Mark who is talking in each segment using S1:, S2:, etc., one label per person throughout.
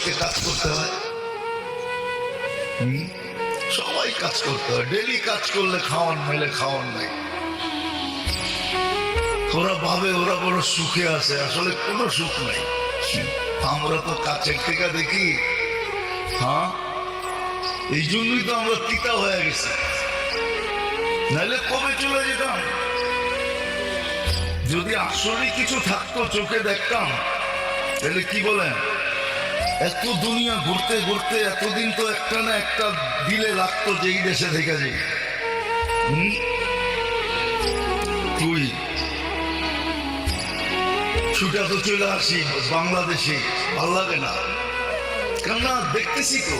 S1: শ্রমিককে কাজ করতে হয়? সবাই কাজ করতে হয়, ডেলি কাজ করলে খাওয়ান মেলে, খাওয়ান নাই। ওরা ভাবে ওরা বড় সুখে আছে, আসলে কোনো সুখ নাই। আমরা তো কাছের থেকে দেখি। হ্যাঁ, এই জন্যই তো আমরা তিতা হয়ে গেছি, নাহলে কবে চলে যেতাম। যদি আসলে কিছু থাকতো, চোখে দেখতাম, তাহলে কি বলেন, এত দুনিয়া ঘুরতে ঘুরতে এতদিন তো একটা না একটা দিলে লাগতো যে এই দেশে থেকে যাই। তুই ছুটা তো চলে আসি বাংলাদেশে, ভাল লাগে না, কেননা দেখতেছি তো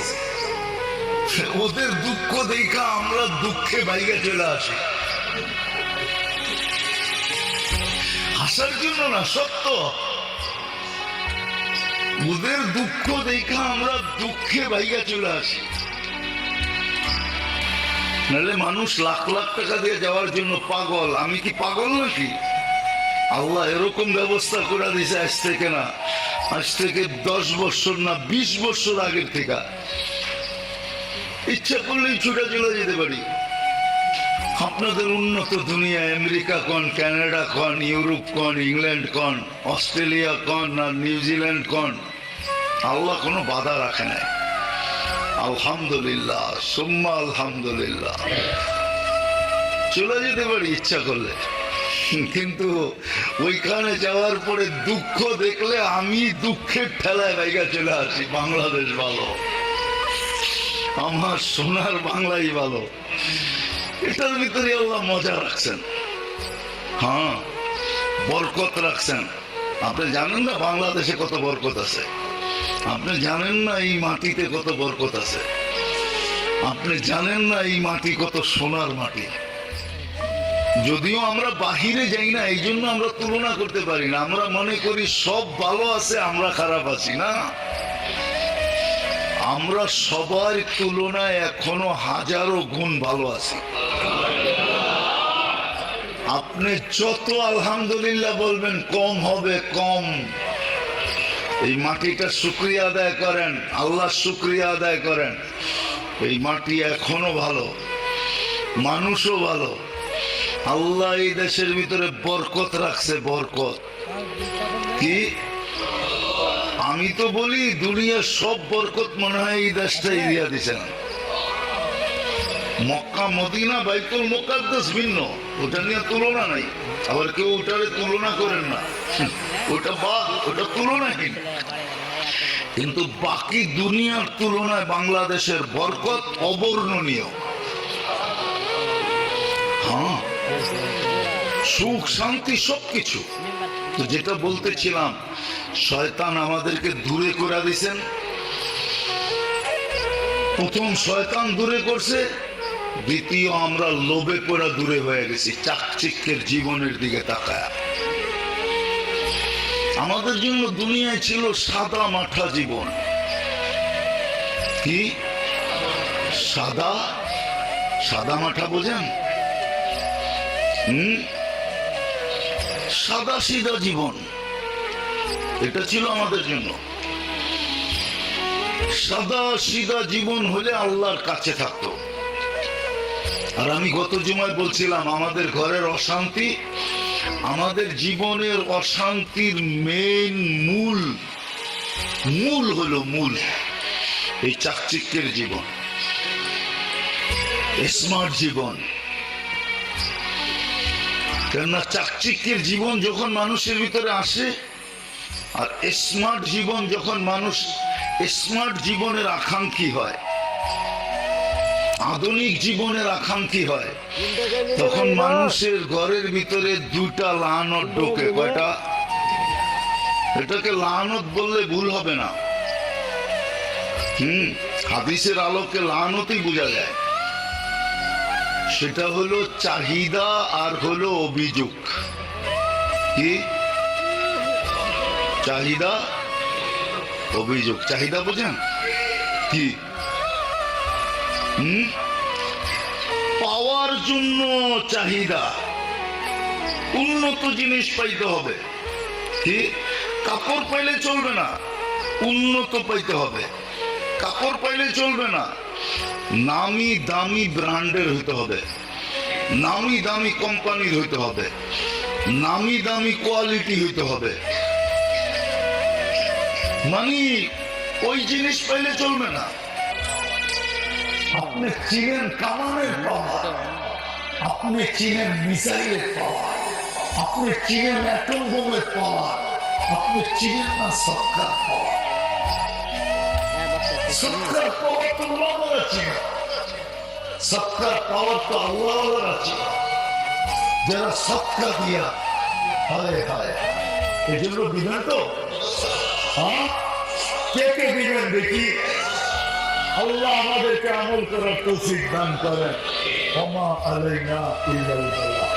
S1: ওদের দুঃখ দেখা আমরা দুঃখে বাইরে চলে আসি। হাসার জন্য না, সত্য। ওদের দুঃখ দেখা আমরা দুঃখে বাইরে চলে আসি। নাহলে মানুষ লাখ লাখ টাকা দিয়ে যাওয়ার জন্য পাগল। আমি কি পাগল নাকি? আল্লাহ এরকম ব্যবস্থা করে দিয়েছে আজ থেকে না, আজ থেকে 10 বছর না 20 বছর আগের থেকে। ইচ্ছা করলেই ছুটে চলে যেতে পারি। আপনাদের উন্নত দুনিয়া, আমেরিকা কন, কানাডা কন, ইউরোপ কন, ইংল্যান্ড কন, অস্ট্রেলিয়া কন আর নিউজিল্যান্ড কন, আল্লাহ কোনো বাধা রাখে নাই। আলহামদুলিল্লাহ, সুম্মা আলহামদুলিল্লাহ, চলে যেতে পারি ইচ্ছা করলে। কিন্তু ওইখানে যাওয়ার পরে দুঃখ দেখলে আমি দুঃখের ঠেলায় বাইরে চলে আসি। বাংলাদেশ ভালো, আমার সোনার বাংলাই ভালো। এটার ভিতরে আল্লাহ মজা রাখছেন, হ্যাঁ, বরকত রাখছেন। আপনি জানেন না বাংলাদেশে কত বরকত আছে? আপনি জানেন না এই মাটিতে কত বরকত আছে? আপনি জানেন না এই মাটি কত সোনার মাটি? যদিও আমরা বাহিরে যাই না, এই জন্য আমরা তুলনা করতে পারি না। আমরা মনে করি সব ভালো আছে, আমরা খারাপ আছি। না, আমরা সবার তুলনায় এখনো হাজারো গুণ ভালো আছি। আপনি যত আলহামদুলিল্লাহ বলবেন কম হবে, কম। এই মাটিটা শুকরিয়া আদায় করেন, আল্লাহ শুকরিয়া আদায় করেন। এই মাটি এখনো ভালো, মানুষও ভালো। আল্লাহ এই দেশের ভিতরে বরকত রাখছে, বরকত। কি আমি তো বলি দুনিয়ার সব বরকত মনে হয় এই দেশটাই দিয়া দিচ্ছেন। মক্কা মদিনা বাইতুল মুকাদ্দাস ভিন্ন, ওটা নিয়ে তুলনা নাই। আবার কেউ ওটারে তুলনা করেন না, ওটা ওটা তুলনাহীন। কিন্তু বাকি দুনিয়ার তুলনায় বাংলাদেশের বরকত অবর্ণনীয়। হ্যাঁ, সুখ শান্তি সবকিছু। তো যেটা বলতেছিলাম, শয়তান আমাদেরকে দূরে করে দিয়েছেন। প্রথম শয়তান দূরে করছে, দ্বিতীয় আমরা লোভে পড়া দূরে হয়ে গেছি, চাকচিক্যের জীবনের দিকে তাকায়। আমাদের জন্য দুনিয়ায় ছিল সাদা মাঠা জীবন। কি সাদা? সাদা মাঠা বোঝেন? সাদা সিধা জীবন, এটা ছিল আমাদের জন্য। সাদা সিধা জীবন হলে আল্লাহর কাছে থাকতো। আর আমি গত জুমায় বলছিলাম, আমাদের ঘরের অশান্তি, আমাদের জীবনের অশান্তির মেইন মূল হলো এই চাকচিক্যের জীবন, স্মার্ট জীবন। কেননা চাকচিক্যের জীবন যখন মানুষের ভিতরে আসে, আর স্মার্ট জীবন যখন মানুষ স্মার্ট জীবনের আকাঙ্ক্ষী হয়, আধুনিক জীবনের আকাঙ্ক্ষী হয়, তখন মানুষের ঘরের ভিতরে দুটা লানত ঢোকে। কয়টা? এটাকে লানত বললে ভুল হবে না। হাদিসের আলোকে লানতই বোঝা যায়। সেটা হলো চাহিদা আর হলো অভিযোগ। কি চাহিদা, অভিযোগ? চাহিদা বোঝেন কি? পাওয়ার জন্য চাহিদা, উন্নত জিনিস পাইতে হবে। কি কাপড় পাইলে চলবে না, উন্নত পাইতে হবে। কাপড় পাইলে চলবে না, নামি দামি ব্র্যান্ডের হইতে হবে, নামি দামি কোম্পানির হইতে হবে, নামি দামি কোয়ালিটি হইতে হবে। মানে ওই জিনিস পাইলে চলবে না। আপনি চিনেন কামানের পাওয়ার, আপনি চিনেন মিসাইলের পাওয়ার, আপনি চিনেন অ্যাটম বোমের পাওয়ার, আপনি চিনেন না সরকার পাওয়ার। সরকার পাওয়ার তো আল্লাহর চিনে, সরকার পাওয়ার তো আল্লাহর আছে। যারা সবকা দিয়া হায় হায়, এই জন্য দিবেন তো? হ্যাঁ, কে কে দিবেন দেখি? আল্লাহ আমাদেরকে আমল করার তৌফিক দান করেন। ওমা আলাইনা ইল্লাল বালাগ।